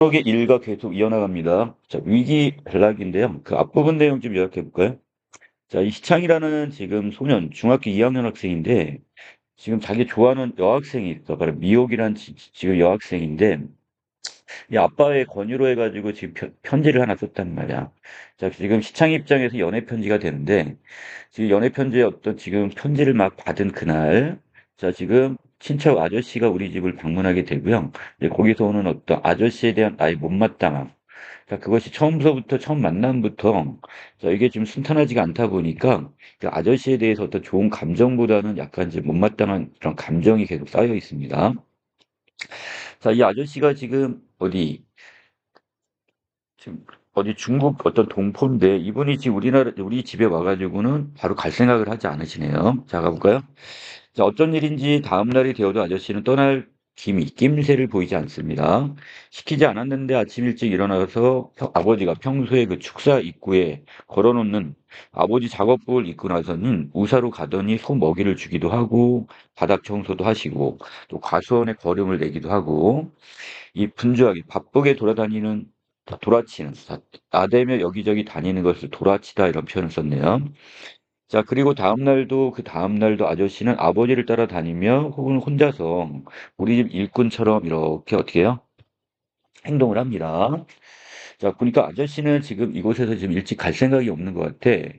추억의 일가 계속 이어나갑니다. 자, 위기 전락인데요. 그 앞부분 내용 좀 요약해 볼까요? 자, 이 시창이라는 지금 소년, 중학교 2학년 학생인데, 지금 자기 좋아하는 여학생이 있어. 바로 미옥이란 지금 여학생인데, 이 아빠의 권유로 해가지고 지금 편지를 하나 썼단 말이야. 자, 지금 시창 입장에서 연애 편지가 되는데, 지금 연애 편지에 어떤 지금 편지를 막 받은 그날, 자, 지금 친척 아저씨가 우리 집을 방문하게 되고요. 이제 거기서 오는 어떤 아저씨에 대한 나의 못마땅함. 자, 그것이 처음서부터, 처음 만남부터, 자, 이게 좀 순탄하지가 않다 보니까, 그 아저씨에 대해서 어떤 좋은 감정보다는 약간 이제 못마땅한 그런 감정이 계속 쌓여 있습니다. 자, 이 아저씨가 지금 어디 중국 어떤 동포인데, 이분이 지금 우리 집에 와가지고는 바로 갈 생각을 하지 않으시네요. 자, 가볼까요? 자, 어쩐 일인지 다음 날이 되어도 아저씨는 떠날 낌새를 보이지 않습니다. 시키지 않았는데 아침 일찍 일어나서 아버지가 평소에 그 축사 입구에 걸어놓는 아버지 작업복을 입고 나서는 우사로 가더니 소 먹이를 주기도 하고 바닥 청소도 하시고 또 과수원에 거름을 내기도 하고 이 분주하게 바쁘게 돌아치는, 나대며 여기저기 다니는 것을 돌아치다 이런 표현을 썼네요. 자, 그리고 그 다음날도 아저씨는 아버지를 따라다니며 혹은 혼자서 우리 집 일꾼처럼 이렇게 어떻게 해요? 행동을 합니다. 자, 보니까 아저씨는 지금 이곳에서 지금 일찍 갈 생각이 없는 것 같아.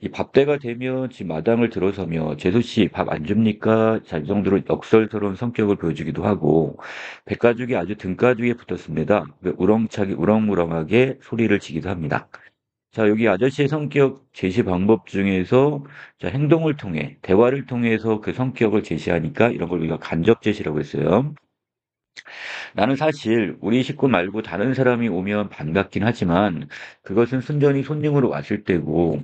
이 밥때가 되면 지금 마당을 들어서며 재수 씨 밥 안 줍니까? 자, 이 정도로 역설스러운 성격을 보여주기도 하고 백가죽이 아주 등가죽에 붙었습니다. 우렁차게 우렁무렁하게 소리를 지기도 합니다. 자, 여기 아저씨의 성격 제시 방법 중에서 자, 행동을 통해 대화를 통해서 그 성격을 제시하니까 이런 걸 우리가 간접 제시라고 했어요. 나는 사실 우리 식구 말고 다른 사람이 오면 반갑긴 하지만 그것은 순전히 손님으로 왔을 때고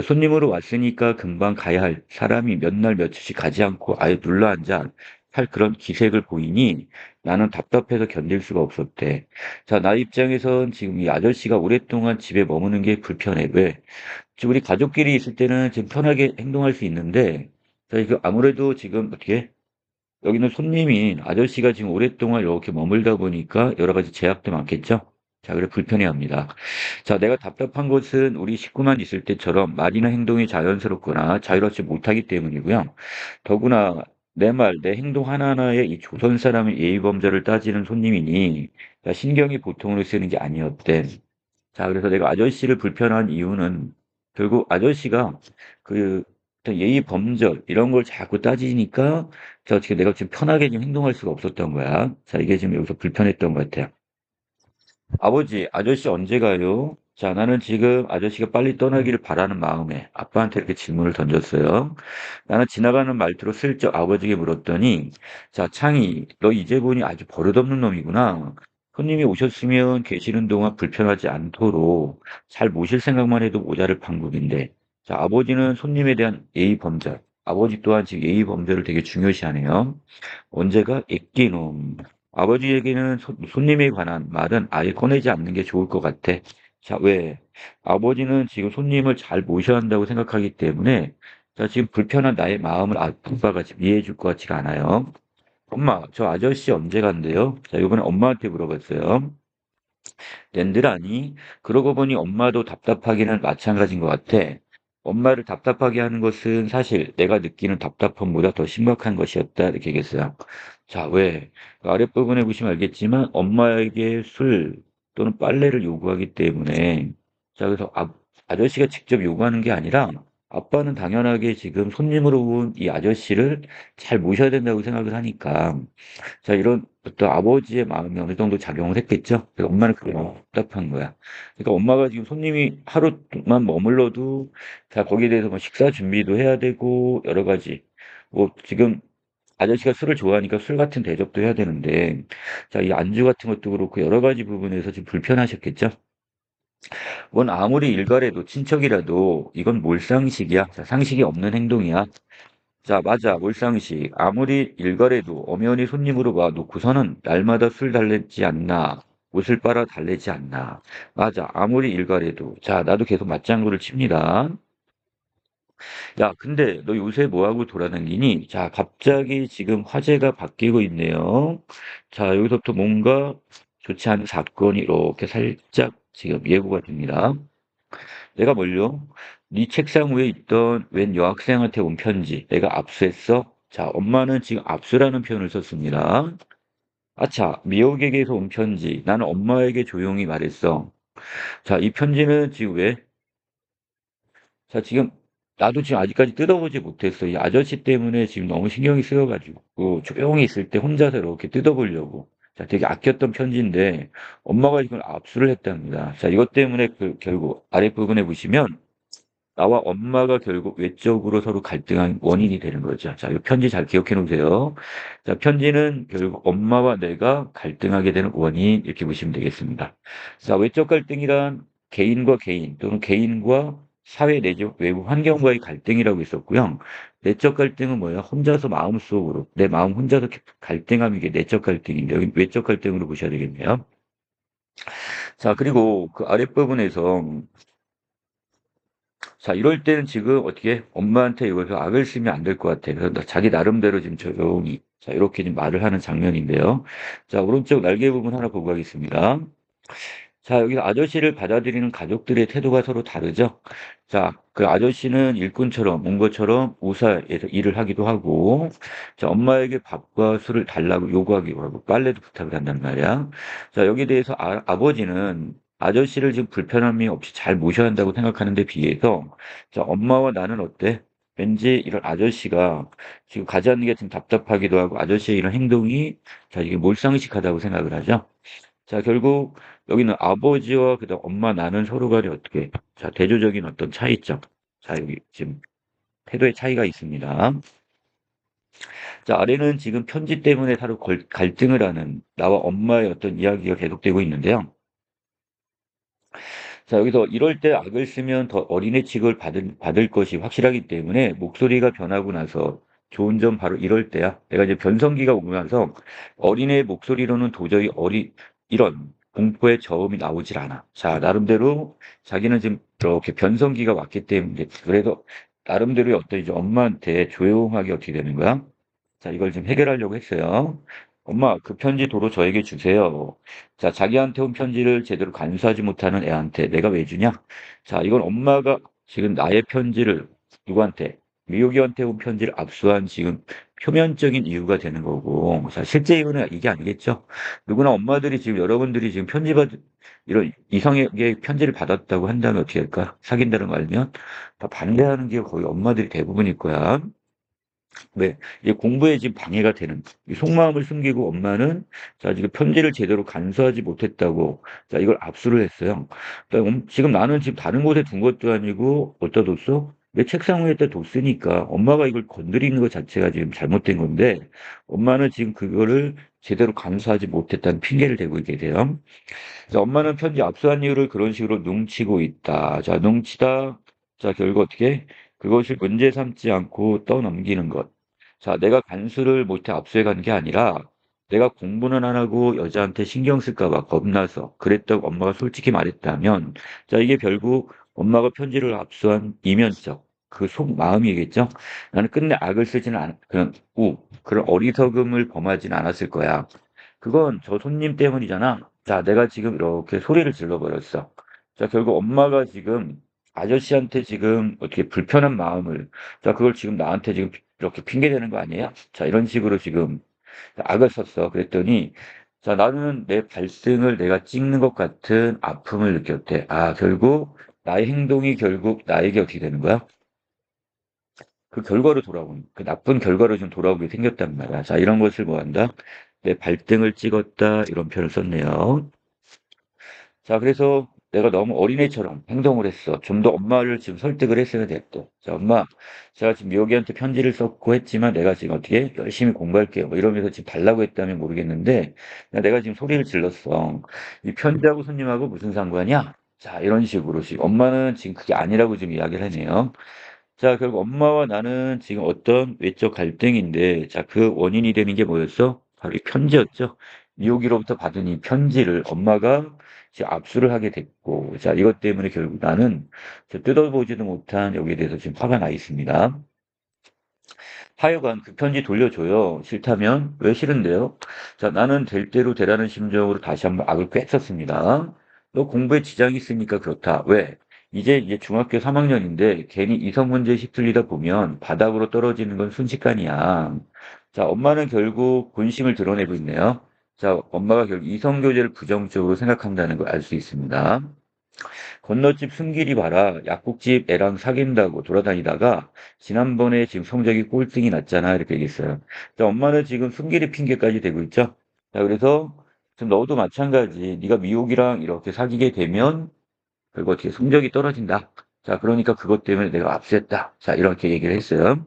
손님으로 왔으니까 금방 가야 할 사람이 몇 날 며칠씩 가지 않고 아예 눌러앉아 할 그런 기색을 보이니 나는 답답해서 견딜 수가 없었대. 자, 나 입장에선 지금 이 아저씨가 오랫동안 집에 머무는 게 불편해. 왜? 지금 우리 가족끼리 있을 때는 지금 편하게 행동할 수 있는데 자, 이거 아무래도 지금 어떻게 여기는 손님인 아저씨가 지금 오랫동안 이렇게 머물다 보니까 여러 가지 제약도 많겠죠? 자, 그래 불편해합니다. 자, 내가 답답한 것은 우리 식구만 있을 때처럼 말이나 행동이 자연스럽거나 자유롭지 못하기 때문이고요. 더구나 내 행동 하나하나에 이 조선 사람의 예의범절을 따지는 손님이니 야, 신경이 보통으로 쓰는 게 아니었대. 자, 그래서 내가 아저씨를 불편한 이유는 결국 아저씨가 그 어떤 예의 범절 이런 걸 자꾸 따지니까 자, 어떻게 내가 지금 편하게 좀 행동할 수가 없었던 거야. 자, 이게 지금 여기서 불편했던 것 같아요. 아버지, 아저씨 언제 가요? 자, 나는 지금 아저씨가 빨리 떠나기를 바라는 마음에 아빠한테 이렇게 질문을 던졌어요. 나는 지나가는 말투로 슬쩍 아버지에게 물었더니, 자, 창희, 너 이제 보니 아주 버릇없는 놈이구나. 손님이 오셨으면 계시는 동안 불편하지 않도록 잘 모실 생각만 해도 모자를 판국인데, 자, 아버지는 손님에 대한 예의 범절, 아버지 또한 지금 예의 범절을 되게 중요시하네요. 언제가 애끼놈. 아버지에게는 손님에 관한 말은 아예 꺼내지 않는 게 좋을 것 같아. 자, 왜? 아버지는 지금 손님을 잘 모셔야 한다고 생각하기 때문에, 자, 지금 불편한 나의 마음을 아빠가 지금 이해해 줄 것 같지가 않아요. 엄마, 저 아저씨 언제 간대요? 자, 이번에 엄마한테 물어봤어요. 낸들아니? 그러고 보니 엄마도 답답하기는 마찬가지인 것 같아. 엄마를 답답하게 하는 것은 사실 내가 느끼는 답답함보다 더 심각한 것이었다. 이렇게 얘기했어요. 자, 왜? 그 아랫부분에 보시면 알겠지만 엄마에게 술 또는 빨래를 요구하기 때문에 자, 그래서 아저씨가 직접 요구하는 게 아니라 아빠는 당연하게 지금 손님으로 온 이 아저씨를 잘 모셔야 된다고 생각을 하니까 자, 이런 어떤 아버지의 마음이 어느 정도 작용을 했겠죠? 그래서 엄마는 그게 너무 답답한 거야. 그러니까 엄마가 지금 손님이 하루만 머물러도 자, 거기에 대해서 뭐 식사 준비도 해야 되고 여러 가지. 뭐 지금 아저씨가 술을 좋아하니까 술 같은 대접도 해야 되는데 자, 이 안주 같은 것도 그렇고 여러 가지 부분에서 좀 불편하셨겠죠? 원 아무리 일가래도 친척이라도 이건 몰상식이야. 자, 상식이 없는 행동이야. 자, 맞아. 몰상식. 아무리 일거래도 엄연히 손님으로 와 놓고서는 날마다 술 달래지 않나. 옷을 빨아 달래지 않나. 맞아. 아무리 일거래도. 자, 나도 계속 맞장구를 칩니다. 야, 근데 너 요새 뭐하고 돌아다니니? 자, 갑자기 지금 화제가 바뀌고 있네요. 자, 여기서부터 뭔가 좋지 않은 사건이 이렇게 살짝 지금 예고가 됩니다. 내가 뭘요? 네 책상 위에 있던 웬 여학생한테 온 편지 내가 압수했어? 자, 엄마는 지금 압수라는 표현을 썼습니다. 아차, 미호에게서 온 편지. 나는 엄마에게 조용히 말했어. 자, 이 편지는 지금 왜? 자, 지금 나도 지금 아직까지 뜯어보지 못했어. 이 아저씨 때문에 지금 너무 신경이 쓰여가지고 조용히 있을 때 혼자서 이렇게 뜯어보려고. 자, 되게 아꼈던 편지인데 엄마가 이걸 압수를 했답니다. 자, 이것 때문에 결국 아랫부분에 보시면 나와 엄마가 결국 외적으로 서로 갈등한 원인이 되는 거죠. 자, 이 편지 잘 기억해 놓으세요. 자, 편지는 결국 엄마와 내가 갈등하게 되는 원인 이렇게 보시면 되겠습니다. 자, 외적 갈등이란 개인과 개인 또는 개인과 사회 내적 외부 환경과의 갈등이라고 있었고요. 내적 갈등은 뭐예요? 혼자서 마음속으로 내 마음 혼자서 갈등하면 이게 내적 갈등인데 여기 외적 갈등으로 보셔야 되겠네요. 자, 그리고 그 아랫부분에서 자, 이럴 때는 지금 어떻게 엄마한테 이걸 악을 쓰면 안 될 것 같아. 그래서 자기 나름대로 지금 조용히 자, 이렇게 좀 말을 하는 장면인데요. 자, 오른쪽 날개 부분 하나 보고 가겠습니다. 자, 여기 아저씨를 받아들이는 가족들의 태도가 서로 다르죠. 자, 그 아저씨는 일꾼처럼 온 것처럼 우사에서 일을 하기도 하고, 자, 엄마에게 밥과 술을 달라고 요구하기도 하고, 빨래도 부탁을 한단 말이야. 자, 여기에 대해서 아버지는 아저씨를 지금 불편함이 없이 잘 모셔야 한다고 생각하는 데 비해서, 자, 엄마와 나는 어때? 왠지 이런 아저씨가 지금 가지 않는 게 좀 답답하기도 하고, 아저씨의 이런 행동이, 자, 이게 몰상식하다고 생각을 하죠. 자, 결국 여기는 아버지와 그다음 엄마 나는 서로 간에 어떻게 자, 대조적인 어떤 차이점. 자, 여기 지금 태도의 차이가 있습니다. 자, 아래는 지금 편지 때문에 서로 갈등을 하는 나와 엄마의 어떤 이야기가 계속되고 있는데요. 자, 여기서 이럴 때 악을 쓰면 더 어린애 취급을 받을 것이 확실하기 때문에 목소리가 변하고 나서 좋은 점 바로 이럴 때야. 내가 이제 변성기가 오면서 어린애의 목소리로는 도저히 이런 공포의 저음이 나오질 않아. 자, 나름대로 자기는 지금 이렇게 변성기가 왔기 때문에 그래서 나름대로 어떤 이제 엄마한테 조용하게 어떻게 되는 거야? 자, 이걸 좀 해결하려고 했어요. 엄마, 그 편지 도로 저에게 주세요. 자, 자기한테 온 편지를 제대로 간수하지 못하는 애한테 내가 왜 주냐? 자, 이건 엄마가 지금 나의 편지를 누구한테? 미호기한테 온 편지를 압수한 지금 표면적인 이유가 되는 거고, 자, 실제 이유는 이게 아니겠죠? 누구나 엄마들이 지금 여러분들이 지금 이런 이성에게 편지를 받았다고 한다면 어떻게 할까? 사귄다는 거 알면 다 반대하는 게 거의 엄마들이 대부분일 거야. 왜? 이게 공부에 지금 방해가 되는, 이 속마음을 숨기고 엄마는, 자, 지금 편지를 제대로 간수하지 못했다고, 자, 이걸 압수를 했어요. 그러니까 지금 나는 지금 다른 곳에 둔 것도 아니고, 어디다 뒀어? 내 책상 위에다 뒀으니까, 엄마가 이걸 건드리는 것 자체가 지금 잘못된 건데, 엄마는 지금 그거를 제대로 간수하지 못했다는 핑계를 대고 있게 돼요. 자, 엄마는 편지 압수한 이유를 그런 식으로 뭉치고 있다. 자, 뭉치다. 자, 결국 어떻게? 그것을 문제 삼지 않고 떠넘기는 것. 자, 내가 간수를 못해 압수해 간 게 아니라 내가 공부는 안 하고 여자한테 신경 쓸까 봐 겁나서 그랬다고 엄마가 솔직히 말했다면 자, 이게 결국 엄마가 편지를 압수한 이면적 그 속마음이겠죠? 나는 끝내 악을 쓰지는 그냥 그런 어리석음을 범하진 않았을 거야. 그건 저 손님 때문이잖아. 자, 내가 지금 이렇게 소리를 질러버렸어. 자, 결국 엄마가 지금 아저씨한테 지금 어떻게 불편한 마음을, 자, 그걸 지금 나한테 지금 이렇게 핑계대는 거 아니에요? 자, 이런 식으로 지금 악을 썼어. 그랬더니, 자, 나는 내 발등을 내가 찍는 것 같은 아픔을 느꼈대. 아, 결국 나의 행동이 결국 나에게 어떻게 되는 거야? 그 결과로 돌아오는, 그 나쁜 결과로 좀 돌아오게 생겼단 말이야. 자, 이런 것을 뭐 한다? 내 발등을 찍었다. 이런 표현을 썼네요. 자, 그래서 내가 너무 어린애처럼 행동을 했어. 좀 더 엄마를 지금 설득을 했어야 됐고. 자, 엄마, 제가 지금 묘기한테 편지를 썼고 했지만 내가 지금 어떻게 열심히 공부할게요. 뭐 이러면서 지금 달라고 했다면 모르겠는데, 내가 지금 소리를 질렀어. 이 편지하고 손님하고 무슨 상관이야? 자, 이런 식으로 지금 엄마는 지금 그게 아니라고 지금 이야기를 하네요. 자, 결국 엄마와 나는 지금 어떤 외적 갈등인데, 자, 그 원인이 되는 게 뭐였어? 바로 이 편지였죠. 미호기로부터 받은 이 편지를 엄마가 지금 압수를 하게 됐고, 자, 이것 때문에 결국 나는 저 뜯어보지도 못한 여기에 대해서 지금 화가 나 있습니다. 하여간 그 편지 돌려줘요. 싫다면 왜 싫은데요? 자, 나는 될 대로 되라는 심정으로 다시 한번 악을 꿰썼습니다. 너 공부에 지장이 있으니까 그렇다. 왜? 이제 중학교 3학년인데 괜히 이성 문제에 휩쓸리다 보면 바닥으로 떨어지는 건 순식간이야. 자, 엄마는 결국 본심을 드러내고 있네요. 자, 엄마가 결국 이성 교제를 부정적으로 생각한다는 걸 알 수 있습니다. 건너집 순길이 봐라. 약국집 애랑 사귄다고 돌아다니다가 지난번에 지금 성적이 꼴등이 났잖아. 이렇게 얘기했어요. 자, 엄마는 지금 순길이 핑계까지 대고 있죠. 자, 그래서 지금 너도 마찬가지. 네가 미옥이랑 이렇게 사귀게 되면 결국 어떻게 성적이 떨어진다. 자, 그러니까 그것 때문에 내가 압수했다. 자, 이렇게 얘기를 했어요.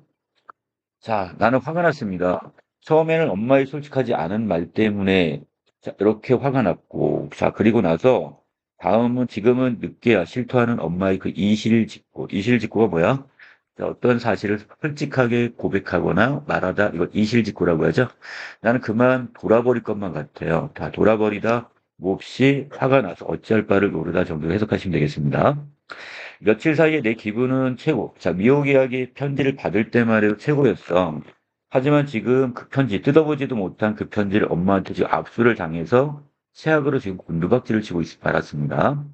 자, 나는 화가 났습니다. 처음에는 엄마의 솔직하지 않은 말 때문에 자, 이렇게 화가 났고, 자, 그리고 나서 지금은 늦게야 실토하는 엄마의 그 이실직고, 이실직고가 뭐야? 자, 어떤 사실을 솔직하게 고백하거나 말하다, 이걸 이실직고라고 하죠. 나는 그만 돌아버릴 것만 같아요. 다 돌아버리다, 몹시 화가 나서 어찌할 바를 모르다 정도 해석하시면 되겠습니다. 며칠 사이에 내 기분은 최고. 자, 미호 이야기 편지를 받을 때만 해도 최고였어. 하지만 지금 그 편지, 뜯어보지도 못한 그 편지를 엄마한테 지금 압수를 당해서 최악으로 지금 곤두박질을 치고 받았습니다.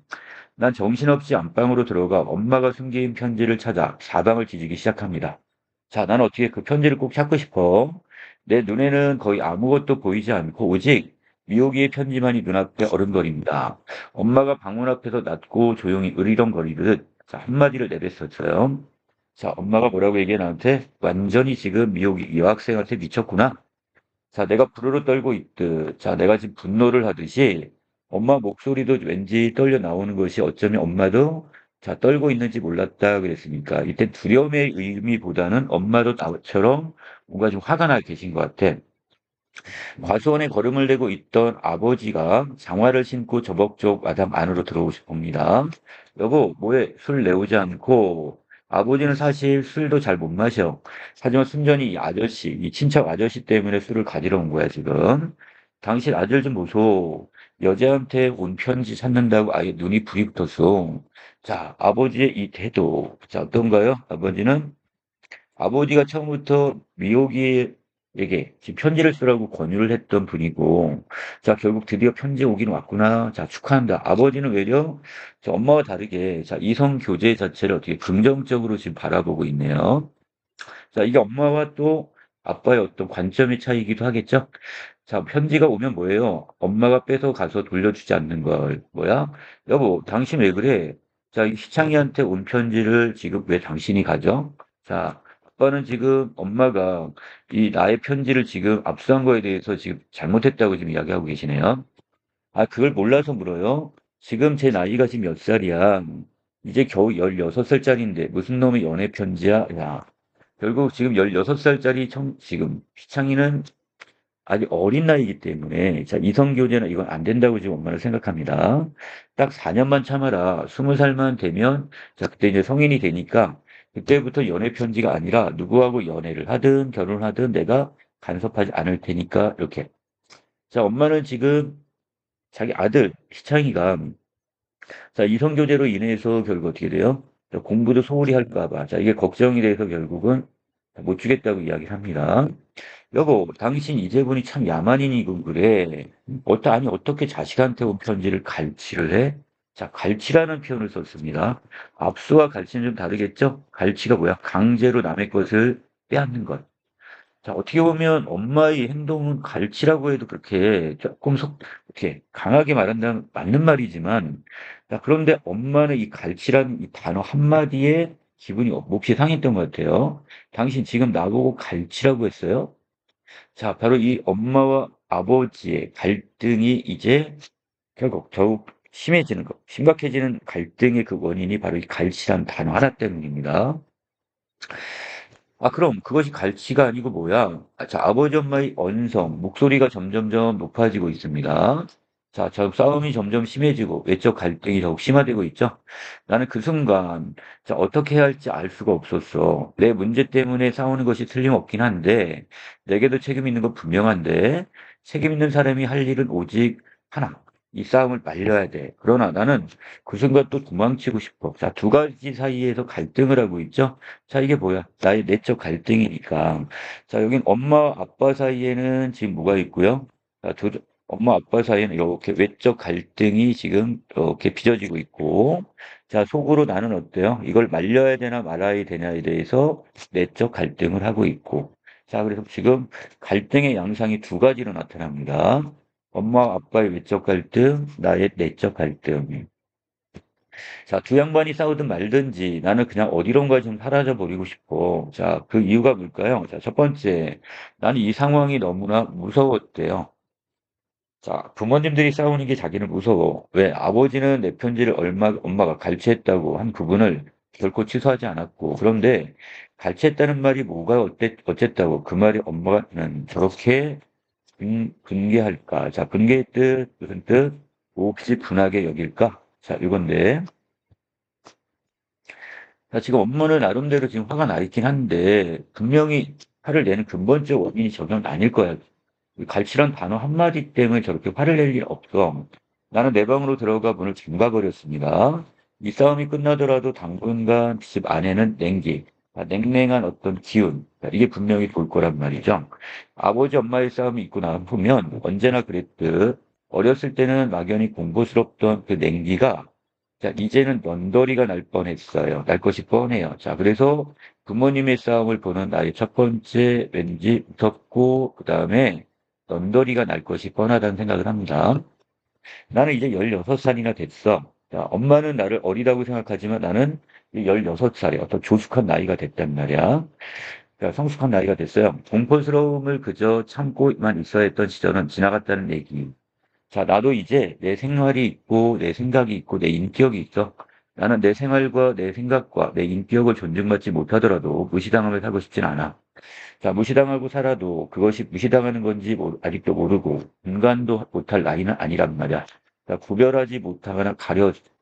난 정신없이 안방으로 들어가 엄마가 숨긴 편지를 찾아 사방을 뒤지기 시작합니다. 자, 난 어떻게 그 편지를 꼭 찾고 싶어. 내 눈에는 거의 아무것도 보이지 않고 오직 미호기의 편지만이 눈앞에 어른거립니다. 엄마가 방문 앞에서 낮고 조용히 으리렁거리듯 자, 한마디를 내뱉었어요. 자, 엄마가 뭐라고 얘기해 나한테? 완전히 지금 미호기 여학생한테 미쳤구나. 자, 내가 부르르 떨고 있듯, 자, 내가 지금 분노를 하듯이 엄마 목소리도 왠지 떨려 나오는 것이 어쩌면 엄마도 자, 떨고 있는지 몰랐다 그랬으니까 이때 두려움의 의미보다는 엄마도 나처럼 뭔가 좀 화가 나 계신 것 같아. 과수원에 걸음을 내고 있던 아버지가 장화를 신고 저벅적 마당 안으로 들어오십니다. 여보, 뭐해? 술 내오지 않고. 아버지는 사실 술도 잘 못 마셔. 하지만 순전히 이 아저씨, 이 친척 아저씨 때문에 술을 가지러 온 거야, 지금. 당신 아들 좀 보소. 여자한테 온 편지 찾는다고 아예 눈이 불이 붙었어. 자, 아버지의 이 태도. 자, 어떤가요? 아버지가 처음부터 미호기에게 지금 편지를 쓰라고 권유를 했던 분이고, 자, 결국 드디어 편지 오긴 왔구나. 자, 축하한다. 아버지는 외려 자, 엄마와 다르게, 자, 이성 교제 자체를 어떻게 긍정적으로 지금 바라보고 있네요. 자, 이게 엄마와 또 아빠의 어떤 관점의 차이이기도 하겠죠? 자, 편지가 오면 뭐예요? 엄마가 뺏어 가서 돌려주지 않는 걸. 뭐야? 여보, 당신 왜 그래? 자, 이 희창이한테 온 편지를 지금 왜 당신이 가져? 자, 아빠는 지금 엄마가 이 나의 편지를 지금 압수한 거에 대해서 지금 잘못했다고 지금 이야기하고 계시네요. 아, 그걸 몰라서 물어요? 지금 제 나이가 지금 몇 살이야? 이제 겨우 16살짜리인데 무슨 놈의 연애 편지야? 야, 결국 지금 16살짜리 지금 희창이는 아직 어린 나이이기 때문에 자, 이성 교제는 이건 안 된다고 지금 엄마는 생각합니다. 딱 4년만 참아라. 20살만 되면 자, 그때 이제 성인이 되니까 그때부터 연애 편지가 아니라 누구하고 연애를 하든 결혼하든 내가 간섭하지 않을 테니까 이렇게. 자, 엄마는 지금 자기 아들 희창이가 자, 이성 교제로 인해서 결국 어떻게 돼요? 자, 공부도 소홀히 할까 봐. 자, 이게 걱정이 돼서 결국은 못 주겠다고 이야기를 합니다. 여보, 당신 이제분이 참 야만인이고 그래. 아니, 어떻게 자식한테 온 편지를 갈취를 해? 자, 갈취라는 표현을 썼습니다. 압수와 갈취는 좀 다르겠죠? 갈취가 뭐야? 강제로 남의 것을 빼앗는 것. 자, 어떻게 보면 엄마의 행동은 갈취라고 해도 그렇게 조금 이렇게 강하게 말한다면 맞는 말이지만, 자, 그런데 엄마는 이 갈취라는 이 단어 한마디에 기분이 몹시 상했던 것 같아요. 당신 지금 나보고 갈취라고 했어요? 자, 바로 이 엄마와 아버지의 갈등이 이제 결국 더욱 심해지는 것, 심각해지는 갈등의 그 원인이 바로 이 갈치란 단어 하나 때문입니다. 아, 그럼 그것이 갈치가 아니고 뭐야? 아, 자, 아버지 엄마의 언성, 목소리가 점점점 높아지고 있습니다. 자, 저 싸움이 점점 심해지고 외적 갈등이 더욱 심화되고 있죠. 나는 그 순간 자, 어떻게 해야 할지 알 수가 없었어. 내 문제 때문에 싸우는 것이 틀림없긴 한데 내게도 책임 있는 건 분명한데 책임 있는 사람이 할 일은 오직 하나. 이 싸움을 말려야 돼. 그러나 나는 그 순간 또 도망치고 싶어. 자, 두 가지 사이에서 갈등을 하고 있죠. 자, 이게 뭐야? 나의 내적 갈등이니까. 자, 여긴 엄마, 아빠 사이에는 지금 뭐가 있고요. 자, 엄마, 아빠 사이에는 이렇게 외적 갈등이 지금 이렇게 빚어지고 있고. 자, 속으로 나는 어때요? 이걸 말려야 되나 말아야 되냐에 대해서 내적 갈등을 하고 있고. 자, 그래서 지금 갈등의 양상이 두 가지로 나타납니다. 엄마, 아빠의 외적 갈등, 나의 내적 갈등. 자, 두 양반이 싸우든 말든지 나는 그냥 어디론가 좀 사라져 버리고 싶어. 자, 그 이유가 뭘까요? 자, 첫 번째, 나는 이 상황이 너무나 무서웠대요. 자, 부모님들이 싸우는 게 자기는 무서워. 왜? 아버지는 내 편지를 엄마가 갈취했다고 한 부분을 결코 취소하지 않았고. 그런데 갈취했다는 말이 뭐가 어쨌다고 그 말이 엄마는 저렇게 분개할까? 자, 분개의 뜻, 무슨 뜻? 몹시 분하게 여길까? 자, 이건데. 자, 지금 업무는 나름대로 지금 화가 나 있긴 한데, 분명히 화를 내는 근본적 원인이 저건 아닐 거야. 갈치란 단어 한마디 때문에 저렇게 화를 낼 일 없어. 나는 내 방으로 들어가 문을 잠가버렸습니다. 이 싸움이 끝나더라도 당분간 집 안에는 냉기, 냉랭한 어떤 기운, 이게 분명히 돌 거란 말이죠. 아버지 엄마의 싸움이 있고 나면 언제나 그랬듯 어렸을 때는 막연히 공포스럽던 그 냉기가 자, 이제는 넌더리가 날 뻔했어요. 날 것이 뻔해요. 자, 그래서 부모님의 싸움을 보는 나의 첫 번째 왠지 무섭고 그다음에 넌더리가 날 것이 뻔하다는 생각을 합니다. 나는 이제 16살이나 됐어. 자, 엄마는 나를 어리다고 생각하지만 나는 16살에 어떤 조숙한 나이가 됐단 말이야. 자, 성숙한 나이가 됐어요. 공포스러움을 그저 참고만 있어야 했던 시절은 지나갔다는 얘기. 자, 나도 이제 내 생활이 있고, 내 생각이 있고, 내 인격이 있어. 나는 내 생활과 내 생각과 내 인격을 존중받지 못하더라도 무시당하며 살고 싶진 않아. 자, 무시당하고 살아도 그것이 무시당하는 건지 아직도 모르고 분간도 못할 나이는 아니란 말이야. 자, 구별하지 못하거나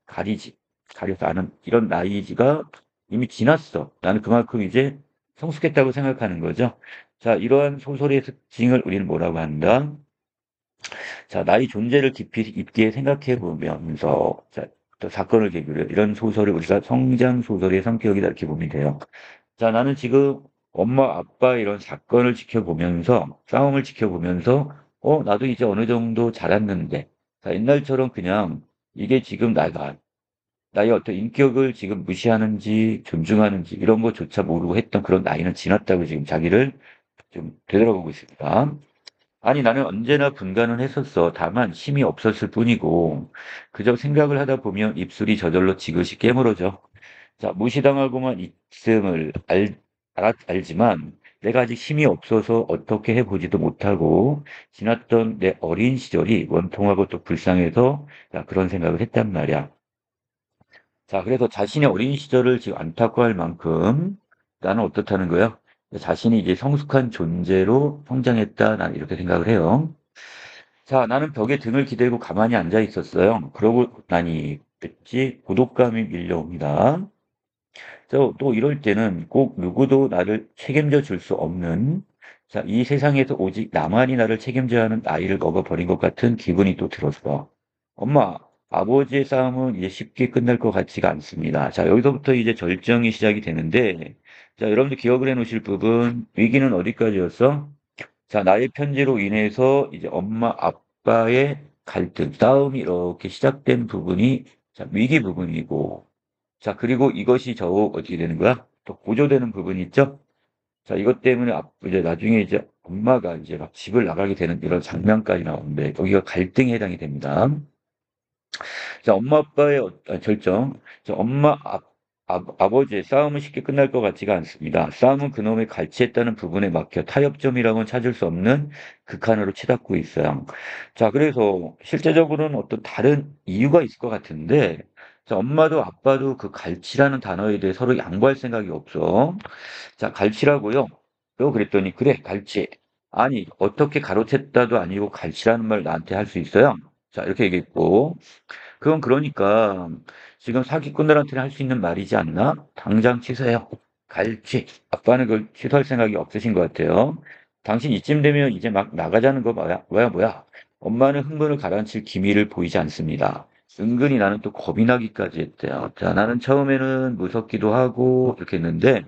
가리지, 가려서 아는 이런 나이가 이미 지났어. 나는 그만큼 이제 성숙했다고 생각하는 거죠. 자, 이러한 소설의 특징을 우리는 뭐라고 한다? 자, 나의 존재를 깊이 있게 생각해 보면서, 자, 또 사건을 계기로 이런 소설을 우리가 성장 소설의 성격이다 이렇게 보면 돼요. 자, 나는 지금 엄마, 아빠 이런 사건을 지켜보면서, 싸움을 지켜보면서, 나도 이제 어느 정도 자랐는데, 자, 옛날처럼 그냥 이게 지금 나의 어떤 인격을 지금 무시하는지, 존중하는지, 이런 것조차 모르고 했던 그런 나이는 지났다고 지금 자기를 좀 되돌아보고 있습니다. 아니, 나는 언제나 분간은 했었어. 다만 힘이 없었을 뿐이고, 그저 생각을 하다 보면 입술이 저절로 지그시 깨물어져. 자, 무시당하고만 있음을 알지만, 내가 아직 힘이 없어서 어떻게 해보지도 못하고, 지났던 내 어린 시절이 원통하고 또 불쌍해서, 자, 그런 생각을 했단 말이야. 자, 그래서 자신의 어린 시절을 지금 안타까워할 만큼, 나는 어떻다는 거야? 자신이 이제 성숙한 존재로 성장했다. 나는 이렇게 생각을 해요. 자, 나는 벽에 등을 기대고 가만히 앉아 있었어요. 그러고 나니 왠지 고독감이 밀려옵니다. 또 이럴 때는 꼭 누구도 나를 책임져 줄 수 없는 자, 이 세상에서 오직 나만이 나를 책임져야 하는 나이를 먹어버린 것 같은 기분이 또 들었어. 엄마, 아버지의 싸움은 이제 쉽게 끝날 것 같지가 않습니다. 자, 여기서부터 이제 절정이 시작이 되는데, 자, 여러분들 기억을 해 놓으실 부분, 위기는 어디까지였어? 자, 나의 편지로 인해서 이제 엄마, 아빠의 갈등, 싸움이 이렇게 시작된 부분이 자, 위기 부분이고, 자, 그리고 이것이 더욱 어떻게 되는 거야? 또 고조되는 부분이 있죠? 자, 이것 때문에 이제 나중에 이제 엄마가 이제 막 집을 나가게 되는 이런 장면까지 나오는데, 여기가 갈등에 해당이 됩니다. 자, 엄마 아빠의 절정. 자, 아버지의 싸움은 쉽게 끝날 것 같지가 않습니다. 싸움은 그놈의 갈취했다는 부분에 막혀 타협점이라고는 찾을 수 없는 극한으로 치닫고 있어요. 자, 그래서 실제적으로는 어떤 다른 이유가 있을 것 같은데, 자, 엄마도 아빠도 그 갈취라는 단어에 대해 서로 양보할 생각이 없어. 자, 갈치라고요? 그랬더니, 그래, 갈치. 아니, 어떻게 가로챘다도 아니고 갈치라는 말 나한테 할 수 있어요? 자, 이렇게 얘기했고, 그건 그러니까 지금 사기꾼들한테는 할 수 있는 말이지 않나? 당장 취소해요. 갈치. 아빠는 그걸 취소할 생각이 없으신 것 같아요. 당신 이쯤 되면 이제 막 나가자는 거 뭐야? 뭐야? 엄마는 흥분을 가라앉힐 기미를 보이지 않습니다. 은근히 나는 또 겁이 나기까지 했대요. 자, 나는 처음에는 무섭기도 하고 이렇게 했는데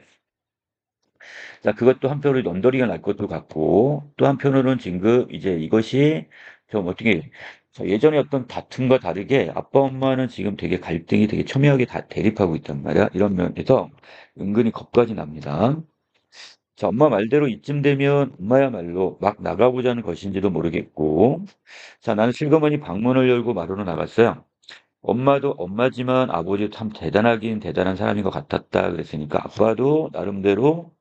자, 그것도 한편으로 언더리가 날 것도 같고, 또 한편으로는 지금 이제 이것이 좀 어떻게, 자, 예전에 어떤 다툼과 다르게 아빠, 엄마는 지금 되게 갈등이 되게 첨예하게 대립하고 있단 말이야. 이런 면에서 은근히 겁까지 납니다. 자, 엄마 말대로 이쯤 되면 엄마야말로 막 나가보자는 것인지도 모르겠고, 자, 나는 슬그머니 방문을 열고 마루로 나갔어요. 엄마도 엄마지만 아버지도 참 대단하긴 대단한 사람인 것 같았다. 그랬으니까 아빠도 나름대로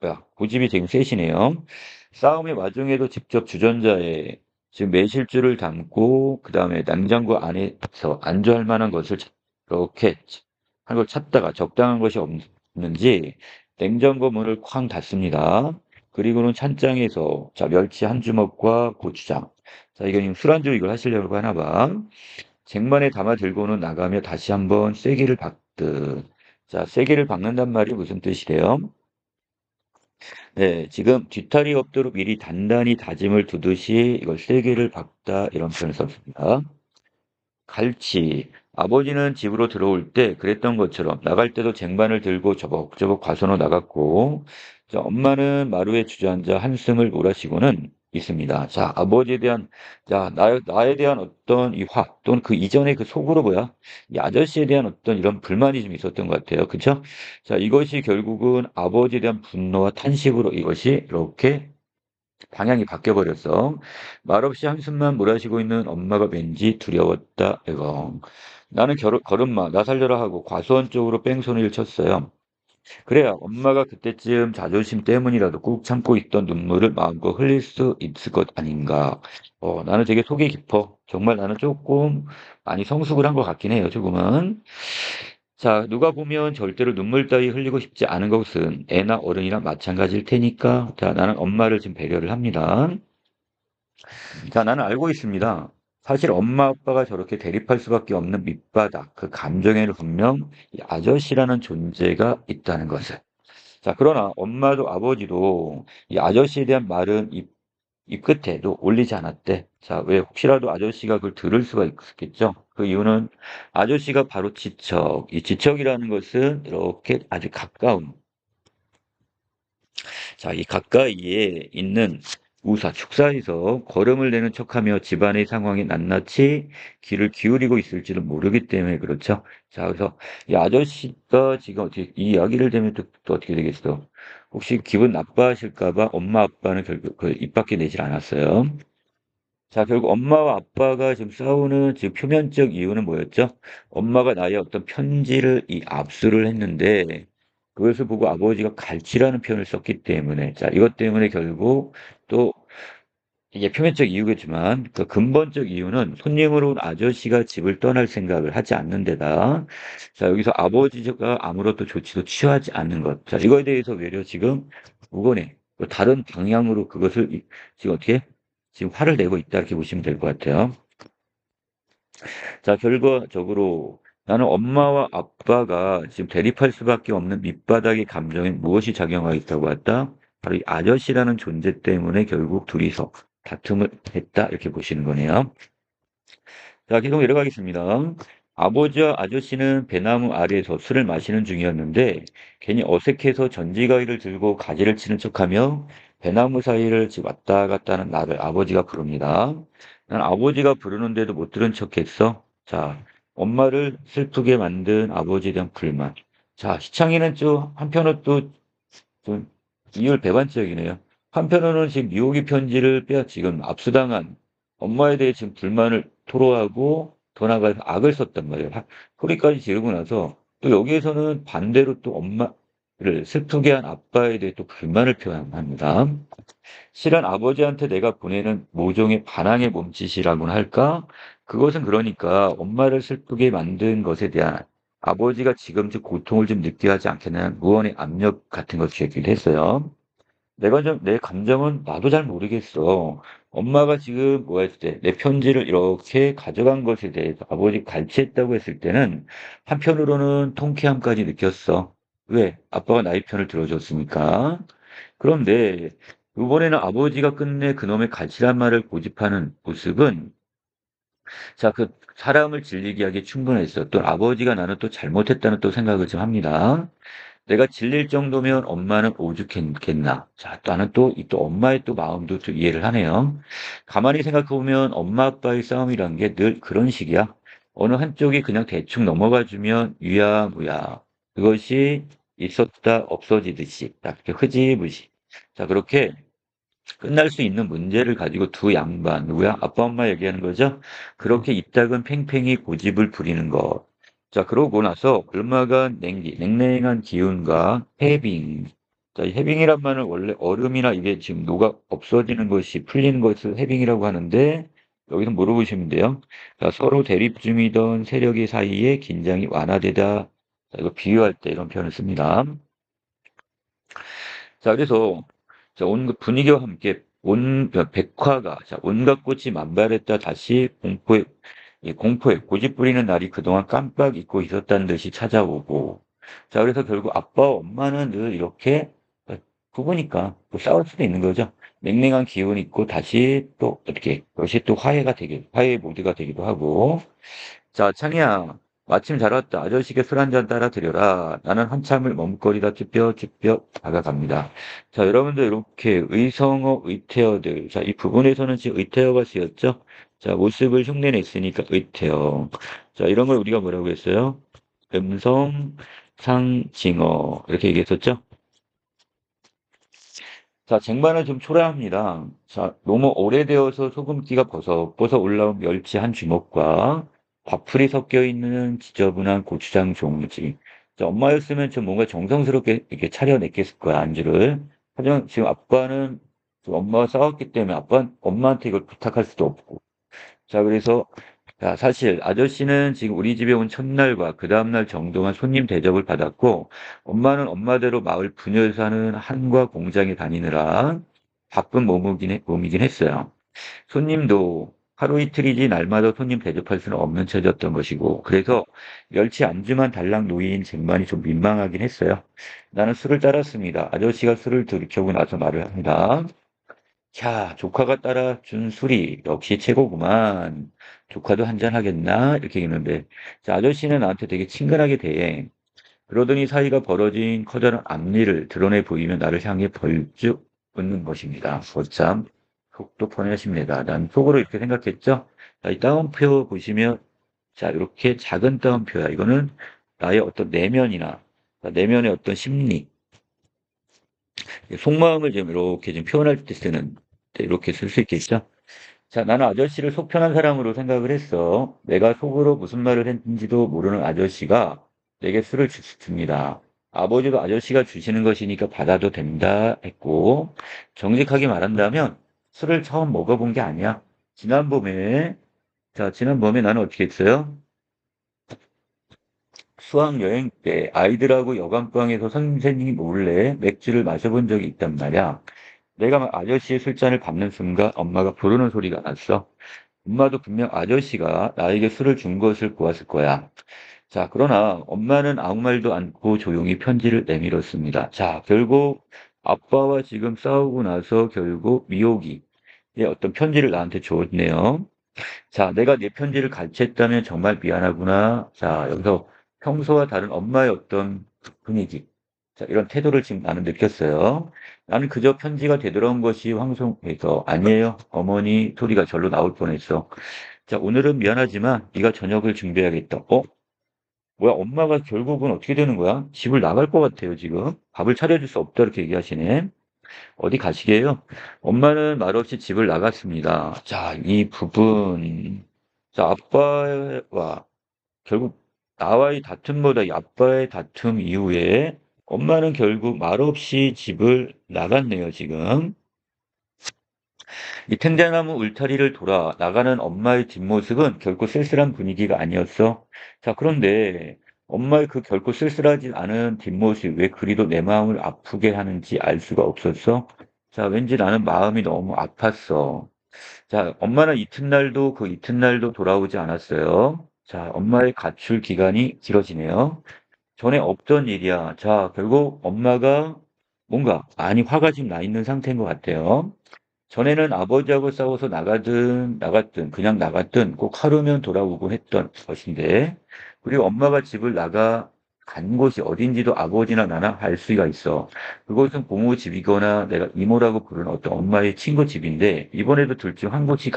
뭐야, 고집이 되게 세시네요. 싸움의 와중에도 직접 주전자에 지금 매실주를 담고 그 다음에 냉장고 안에서 안주할 만한 것을 이렇게 한 걸 찾다가 적당한 것이 없는지 냉장고 문을 쾅 닫습니다. 그리고는 찬장에서 자 멸치 한 주먹과 고추장. 자 이건 술안주 이걸 하시려고 하나 봐. 쟁반에 담아 들고는 나가며 다시 한번 쐐기를 박듯. 자 쐐기를 박는단 말이 무슨 뜻이래요? 네, 지금 뒤탈이 없도록 미리 단단히 다짐을 두듯이 이걸 세 개를 박다 이런 표현을 썼습니다. 갈치. 아버지는 집으로 들어올 때 그랬던 것처럼 나갈 때도 쟁반을 들고 저벅저벅 과선으로 나갔고, 자, 엄마는 마루에 주저앉아 한숨을 몰아쉬고는 있습니다. 자, 아버지에 대한, 자, 나에 대한 어떤 이 화, 또는 그 이전에 그 속으로 뭐야? 이 아저씨에 대한 어떤 이런 불만이 좀 있었던 것 같아요. 그쵸? 자, 이것이 결국은 아버지에 대한 분노와 탄식으로 이것이 이렇게 방향이 바뀌어버렸어. 말없이 한숨만 몰아쉬고 있는 엄마가 왠지 두려웠다. 이거. 나는 걸음마, 나 살려라 하고 과수원 쪽으로 뺑소니를 쳤어요. 그래야 엄마가 그때쯤 자존심 때문이라도 꾹 참고 있던 눈물을 마음껏 흘릴 수 있을 것 아닌가. 나는 되게 속이 깊어. 정말 나는 조금 많이 성숙을 한 것 같긴 해요, 조금은. 자, 누가 보면 절대로 눈물 따위 흘리고 싶지 않은 것은 애나 어른이나 마찬가지일 테니까. 자, 나는 엄마를 지금 배려를 합니다. 자, 나는 알고 있습니다. 사실 엄마 아빠가 저렇게 대립할 수밖에 없는 밑바닥, 그 감정에는 분명 이 아저씨라는 존재가 있다는 것을. 자, 그러나 엄마도 아버지도 이 아저씨에 대한 말은 이 끝에도 올리지 않았대. 자, 왜 혹시라도 아저씨가 그걸 들을 수가 있겠죠? 그 이유는 아저씨가 바로 지척. 이 지척이라는 것은 이렇게 아주 가까운 자, 이 가까이에 있는 우사, 축사에서 걸음을 내는 척하며 집안의 상황이 낱낱이 귀를 기울이고 있을지는 모르기 때문에 그렇죠. 자, 그래서 이 아저씨가 지금 어떻게 이 이야기를 들으면 또 어떻게 되겠어? 혹시 기분 나빠하실까 봐 엄마 아빠는 결국 그 입 밖에 내질 않았어요. 자, 결국 엄마와 아빠가 지금 싸우는 지금 표면적 이유는 뭐였죠? 엄마가 나의 어떤 편지를 압수를 했는데 그것을 보고 아버지가 갈치라는 표현을 썼기 때문에 자, 이것 때문에 결국 또 이게 표면적 이유겠지만 그 근본적 이유는 손님으로 온 아저씨가 집을 떠날 생각을 하지 않는 데다 자, 여기서 아버지가 아무런 또 조치도 취하지 않는 것. 자, 이거에 대해서 외려 지금 무건해. 또 다른 방향으로 그것을 지금 어떻게 지금 화를 내고 있다 이렇게 보시면 될 것 같아요. 자, 결과적으로 나는 엄마와 아빠가 지금 대립할 수밖에 없는 밑바닥의 감정에 무엇이 작용하고 있다고 했다? 바로 이 아저씨라는 존재 때문에 결국 둘이서 다툼을 했다 이렇게 보시는 거네요. 자, 계속 내려가겠습니다. 아버지와 아저씨는 배나무 아래에서 술을 마시는 중이었는데 괜히 어색해서 전지가위를 들고 가지를 치는 척하며 배나무 사이를 왔다 갔다 하는 나를 아버지가 부릅니다. 난 아버지가 부르는데도 못 들은 척했어. 자, 엄마를 슬프게 만든 아버지에 대한 불만. 자, 시창이는 좀 한편으로 좀 이율 배반적이네요. 한편으로는 지금 미호기 편지를 지금 압수당한 엄마에 대해 지금 불만을 토로하고 더 나아가서 악을 썼단 말이에요. 소리까지 지르고 나서 또 여기에서는 반대로 또 엄마를 슬프게 한 아빠에 대해 또 불만을 표현합니다. 실은 아버지한테 내가 보내는 모종의 반항의 몸짓이라고나 할까? 그것은 그러니까 엄마를 슬프게 만든 것에 대한 아버지가 지금 좀 고통을 좀 느끼게 하지 않겠냐는 무언의 압력 같은 것을 얘기를 했어요. 내 감정은 나도 잘 모르겠어. 엄마가 지금 뭐 했을 때, 내 편지를 이렇게 가져간 것에 대해서 아버지 갈취했다고 했을 때는 한편으로는 통쾌함까지 느꼈어. 왜? 아빠가 나의 편을 들어줬으니까. 그런데 이번에는 아버지가 끝내 그놈의 가시란 말을 고집하는 모습은 자, 그 사람을 질리게 하기에 충분했어. 또 아버지가 나는 또 잘못했다는 또 생각을 좀 합니다. 내가 질릴 정도면 엄마는 오죽했겠나. 자, 나는 또 엄마의 또 마음도 좀 이해를 하네요. 가만히 생각해보면 엄마 아빠의 싸움이란 게 늘 그런 식이야. 어느 한쪽이 그냥 대충 넘어가주면 유야무야. 그것이 있었다 없어지듯이. 딱 이렇게 흐지부지. 자, 그렇게 끝날 수 있는 문제를 가지고 두 양반, 누구야? 아빠, 엄마 얘기하는 거죠? 그렇게 이따금 팽팽히 고집을 부리는 것. 자, 그러고 나서 얼마간 냉랭한 기운과 해빙. 자, 이 해빙이란 말은 원래 얼음이나 이게 지금 녹아 없어지는 것이 풀리는 것을 해빙이라고 하는데, 여기서 물어보시면 돼요. 자, 서로 대립 중이던 세력의 사이에 긴장이 완화되다. 자, 이거 비유할 때 이런 표현을 씁니다. 자, 그래서 자, 온 분위기와 함께 온 백화가 자, 온갖 꽃이 만발했다 다시 공포에 고집 부리는 날이 그동안 깜빡 잊고 있었다는 듯이 찾아오고 자, 그래서 결국 아빠와 엄마는 늘 이렇게 부부니까 또 싸울 수도 있는 거죠. 냉랭한 기운이 있고 다시 또 어떻게 그것이 또 화해 모드가 되기도 하고 자, 창희야, 마침 잘 왔다. 아저씨께 술 한 잔 따라 드려라. 나는 한참을 머뭇거리다 쭈뼛쭈뼛 다가갑니다. 자, 여러분들 이렇게 의성어, 의태어들. 자, 이 부분에서는 지금 의태어가 쓰였죠? 자, 모습을 흉내냈으니까 의태어. 자, 이런 걸 우리가 뭐라고 했어요? 음성, 상징어. 이렇게 얘기했었죠? 자, 쟁반을 좀 초라합니다. 자, 너무 오래되어서 소금기가 버석버석 올라온 멸치 한 주먹과 밥풀이 섞여 있는 지저분한 고추장 종지. 자, 엄마였으면 좀 뭔가 정성스럽게 이렇게 차려냈겠을 거야, 안주를. 하지만 지금 아빠는 좀 엄마와 싸웠기 때문에 엄마한테 이걸 부탁할 수도 없고. 자, 그래서 자, 사실 아저씨는 지금 우리 집에 온 첫날과 그 다음날 정도만 손님 대접을 받았고 엄마는 엄마대로 마을 분열 사는 한과 공장에 다니느라 바쁜 몸이긴 했어요. 손님도 하루 이틀이지 날마다 손님 대접할 수는 없는 처지였던 것이고 그래서 멸치 안주만 달랑 놓인 쟁반이 좀 민망하긴 했어요. 나는 술을 따랐습니다. 아저씨가 술을 들이켜고 나서 말을 합니다. 자, 조카가 따라준 술이 역시 최고구만. 조카도 한잔 하겠나? 이렇게 얘기했는데, 자, 아저씨는 나한테 되게 친근하게 대해. 그러더니 사이가 벌어진 커다란 앞니를 드러내 보이며 나를 향해 벌쭉 웃는 것입니다. 거참, 속도 보내십니다. 난 속으로 이렇게 생각했죠? 자, 이 따옴표 보시면, 자, 이렇게 작은 따옴표야. 이거는 나의 어떤 내면이나, 내면의 어떤 심리, 속마음을 좀 이렇게 좀 표현할 때 쓰는, 이렇게 쓸 수 있겠죠? 자, 나는 아저씨를 속편한 사람으로 생각을 했어. 내가 속으로 무슨 말을 했는지도 모르는 아저씨가 내게 술을 줍니다. 아버지도 아저씨가 주시는 것이니까 받아도 된다 했고, 정직하게 말한다면 술을 처음 먹어본 게 아니야. 지난 봄에, 지난 봄에 나는 어떻게 했어요? 수학여행 때 아이들하고 여관방에서 선생님이 몰래 맥주를 마셔본 적이 있단 말이야. 내가 막 아저씨의 술잔을 밟는 순간 엄마가 부르는 소리가 났어. 엄마도 분명 아저씨가 나에게 술을 준 것을 보았을 거야. 자, 그러나 엄마는 아무 말도 않고 조용히 편지를 내밀었습니다. 자, 결국 아빠와 지금 싸우고 나서 결국 미호기의 어떤 편지를 나한테 줬네요. 자, 내가 내 편지를 가르쳤다면 정말 미안하구나. 자, 여기서 평소와 다른 엄마의 어떤 분위기. 자, 이런 태도를 지금 나는 느꼈어요. 나는 그저 편지가 되돌아온 것이 황송해서 아니에요. 어머니 소리가 절로 나올 뻔했어. 자, 오늘은 미안하지만 네가 저녁을 준비해야겠다. 뭐야, 엄마가 결국은 어떻게 되는 거야? 집을 나갈 것 같아요, 지금. 밥을 차려줄 수 없다, 이렇게 얘기하시네. 어디 가시게요? 엄마는 말없이 집을 나갔습니다. 자, 이 부분. 자, 아빠와 결국 나와의 다툼보다 이 아빠의 다툼 이후에 엄마는 결국 말없이 집을 나갔네요, 지금. 이 탱자나무 울타리를 돌아 나가는 엄마의 뒷모습은 결코 쓸쓸한 분위기가 아니었어. 자, 그런데 엄마의 그 결코 쓸쓸하지 않은 뒷모습이 왜 그리도 내 마음을 아프게 하는지 알 수가 없었어. 자, 왠지 나는 마음이 너무 아팠어. 자, 엄마는 이튿날도 그 이튿날도 돌아오지 않았어요. 자, 엄마의 가출 기간이 길어지네요. 전에 없던 일이야. 자, 결국 엄마가 뭔가 많이 화가 지금 나 있는 상태인 것 같아요. 전에는 아버지하고 싸워서 나갔든 그냥 나갔든 꼭 하루면 돌아오곤 했던 것인데, 그리고 엄마가 집을 나가 간 곳이 어딘지도 아버지나 나나 알 수가 있어. 그곳은 고모 집이거나 내가 이모라고 부르는 어떤 엄마의 친구 집인데, 이번에도 둘 중 한 곳이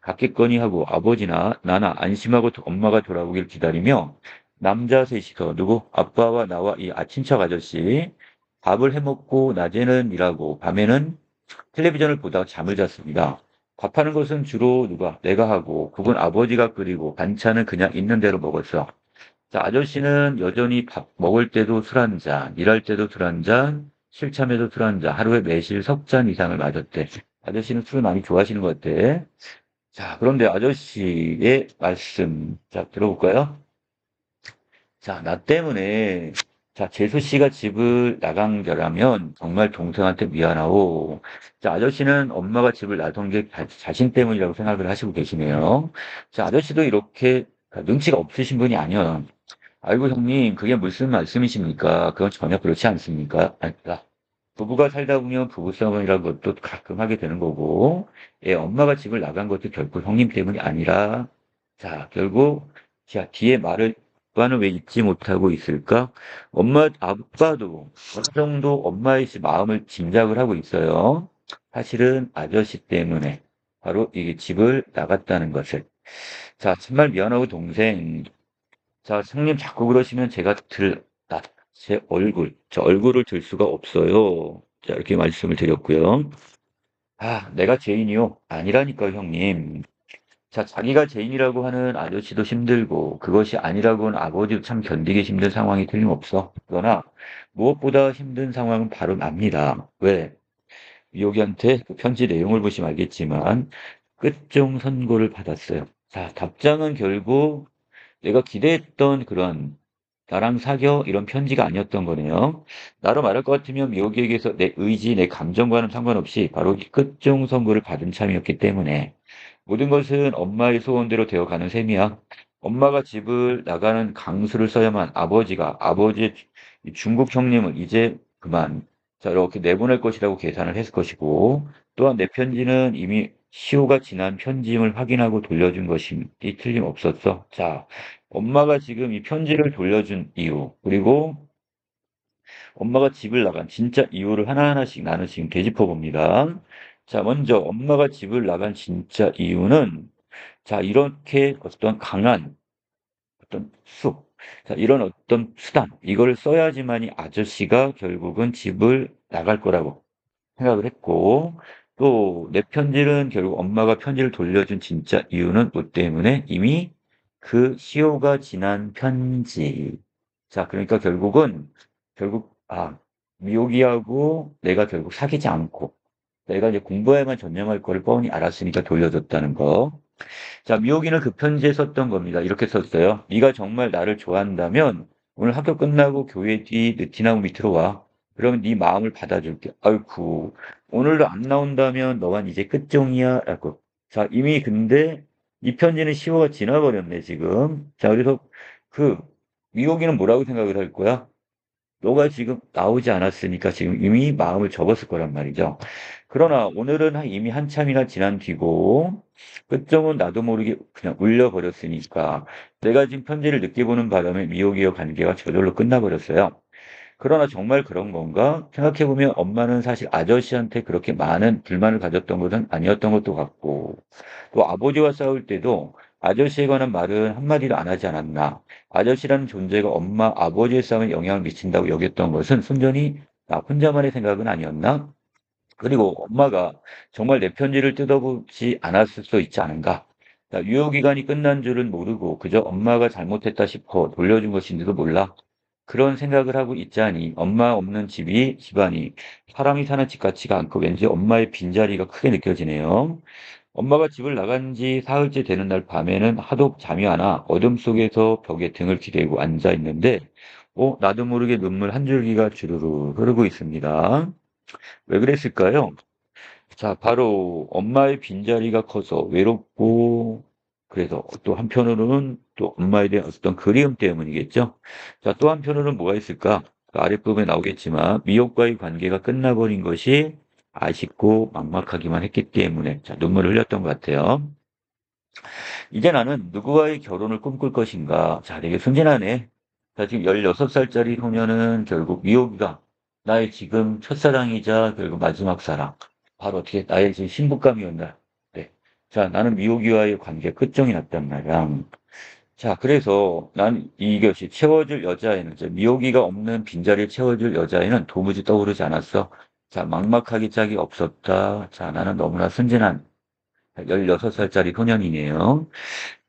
갔겠거니 하고 아버지나 나나 안심하고 엄마가 돌아오길 기다리며 남자 셋이서 누구? 아빠와 나와 이 친척 아저씨 밥을 해먹고 낮에는 일하고 밤에는 텔레비전을 보다가 잠을 잤습니다. 밥하는 것은 주로 누가? 내가 하고, 국은 아버지가 끓이고, 반찬은 그냥 있는 대로 먹었어. 자, 아저씨는 여전히 밥 먹을 때도 술 한 잔, 일할 때도 술 한 잔, 실참에도 술 한 잔, 하루에 매실 석 잔 이상을 마셨대. 아저씨는 술을 많이 좋아하시는 것 같아. 자, 그런데 아저씨의 말씀, 자, 들어볼까요? 자, 나 때문에, 자, 재수 씨가 집을 나간 거라면 정말 동생한테 미안하오. 자, 아저씨는 엄마가 집을 나선 게 자신 때문이라고 생각을 하시고 계시네요. 자, 아저씨도 이렇게 눈치가 없으신 분이 아니야. 아이고, 형님, 그게 무슨 말씀이십니까? 그건 전혀 그렇지 않습니까? 아니다. 부부가 살다 보면 부부싸움이라는 것도 가끔 하게 되는 거고, 예, 엄마가 집을 나간 것도 결국 형님 때문이 아니라, 자, 결국, 자, 뒤에 말을, 아빠는 왜 잊지 못하고 있을까? 아빠도 어느 정도 엄마의 마음을 짐작을 하고 있어요. 사실은 아저씨 때문에 바로 이게 집을 나갔다는 것을. 자, 정말 미안하고 동생. 자, 형님 자꾸 그러시면 제가 제 얼굴을 들 수가 없어요. 자, 이렇게 말씀을 드렸고요. 아, 내가 죄인이요? 아니라니까요, 형님. 자, 자기가 죄인이라고 하는 아저씨도 힘들고, 그것이 아니라고 하는 아버지도 참 견디기 힘든 상황이 틀림없어. 그러나, 무엇보다 힘든 상황은 바로 납니다. 왜? 미호기한테 그 편지 내용을 보시면 알겠지만, 끝종 선고를 받았어요. 자, 답장은 결국 내가 기대했던 그런 나랑 사겨 이런 편지가 아니었던 거네요. 나로 말할 것 같으면 미호기에게서 내 의지, 내 감정과는 상관없이 바로 이 끝종 선고를 받은 참이었기 때문에 모든 것은 엄마의 소원대로 되어가는 셈이야. 엄마가 집을 나가는 강수를 써야만 아버지의 이 중국 형님은 이제 그만, 자, 이렇게 내보낼 것이라고 계산을 했을 것이고, 또한 내 편지는 이미 시효가 지난 편지임을 확인하고 돌려준 것이 틀림없었어. 자, 엄마가 지금 이 편지를 돌려준 이유, 그리고 엄마가 집을 나간 진짜 이유를 하나하나씩 나는 지금 되짚어 봅니다. 자, 먼저 엄마가 집을 나간 진짜 이유는, 자, 이렇게 어떤 강한 어떤 자, 이런 어떤 수단, 이걸 써야지만이 아저씨가 결국은 집을 나갈 거라고 생각을 했고, 또 내 편지는 결국 엄마가 편지를 돌려준 진짜 이유는 뭐 때문에 이미 그 시효가 지난 편지. 자, 그러니까 미호기하고 내가 결국 사귀지 않고 내가 이제 공부에만 전념할 거를 뻔히 알았으니까 돌려줬다는 거. 자, 미호기는 그 편지에 썼던 겁니다. 이렇게 썼어요. 네가 정말 나를 좋아한다면 오늘 학교 끝나고 교회 뒤 느티나무 밑으로 와. 그러면 네 마음을 받아줄게. 아이쿠, 오늘도 안 나온다면 너만 이제 끝종이야. 라고. 자, 이미 근데 이 편지는 시호가 지나버렸네, 지금. 자, 그래서 그 미호기는 뭐라고 생각을 할 거야? 너가 지금 나오지 않았으니까 지금 이미 마음을 접었을 거란 말이죠. 그러나 오늘은 이미 한참이나 지난 뒤고 끝정은 나도 모르게 그냥 울려버렸으니까 내가 지금 편지를 늦게 보는 바람에 미호기와 관계가 저절로 끝나버렸어요. 그러나 정말 그런 건가? 생각해보면 엄마는 사실 아저씨한테 그렇게 많은 불만을 가졌던 것은 아니었던 것도 같고, 또 아버지와 싸울 때도 아저씨에 관한 말은 한마디도 안 하지 않았나. 아저씨라는 존재가 엄마, 아버지의 싸움에 영향을 미친다고 여겼던 것은 순전히 나 혼자만의 생각은 아니었나? 그리고 엄마가 정말 내 편지를 뜯어보지 않았을 수도 있지 않은가? 자, 유효기간이 끝난 줄은 모르고 그저 엄마가 잘못했다 싶어 돌려준 것인지도 몰라. 그런 생각을 하고 있자니 엄마 없는 집안이 사람이 사는 집 같지가 않고 왠지 엄마의 빈자리가 크게 느껴지네요. 엄마가 집을 나간 지 사흘째 되는 날 밤에는 하도 잠이 안 와 어둠 속에서 벽에 등을 기대고 앉아 있는데, 나도 모르게 눈물 한 줄기가 주르르 흐르고 있습니다. 왜 그랬을까요? 자, 바로 엄마의 빈자리가 커서 외롭고, 그래서 또 한편으로는 또 엄마에 대한 어떤 그리움 때문이겠죠. 자, 또 한편으로는 뭐가 있을까? 그 아랫부분에 나오겠지만 미혹과의 관계가 끝나버린 것이 아쉽고 막막하기만 했기 때문에 자, 눈물을 흘렸던 것 같아요. 이제 나는 누구와의 결혼을 꿈꿀 것인가? 자, 되게 순진하네. 자, 지금 16살짜리 소녀는 결국 미호기가 나의 지금 첫사랑이자 결국 마지막 사랑. 바로 어떻게 나의 지금 신부감이었나. 네. 자, 나는 미호기와의 관계 끝정이 났단 말이야. 자, 그래서 난 이것이 채워줄 여자애는, 저 미호기가 없는 빈자리를 채워줄 여자애는 도무지 떠오르지 않았어. 자, 막막하기 짝이 없었다. 자, 나는 너무나 순진한 16살짜리 소년이네요.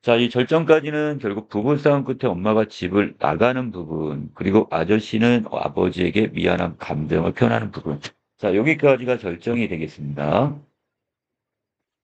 자, 이 절정까지는 결국 부부싸움 끝에 엄마가 집을 나가는 부분, 그리고 아저씨는 아버지에게 미안한 감정을 표현하는 부분. 자, 여기까지가 절정이 되겠습니다.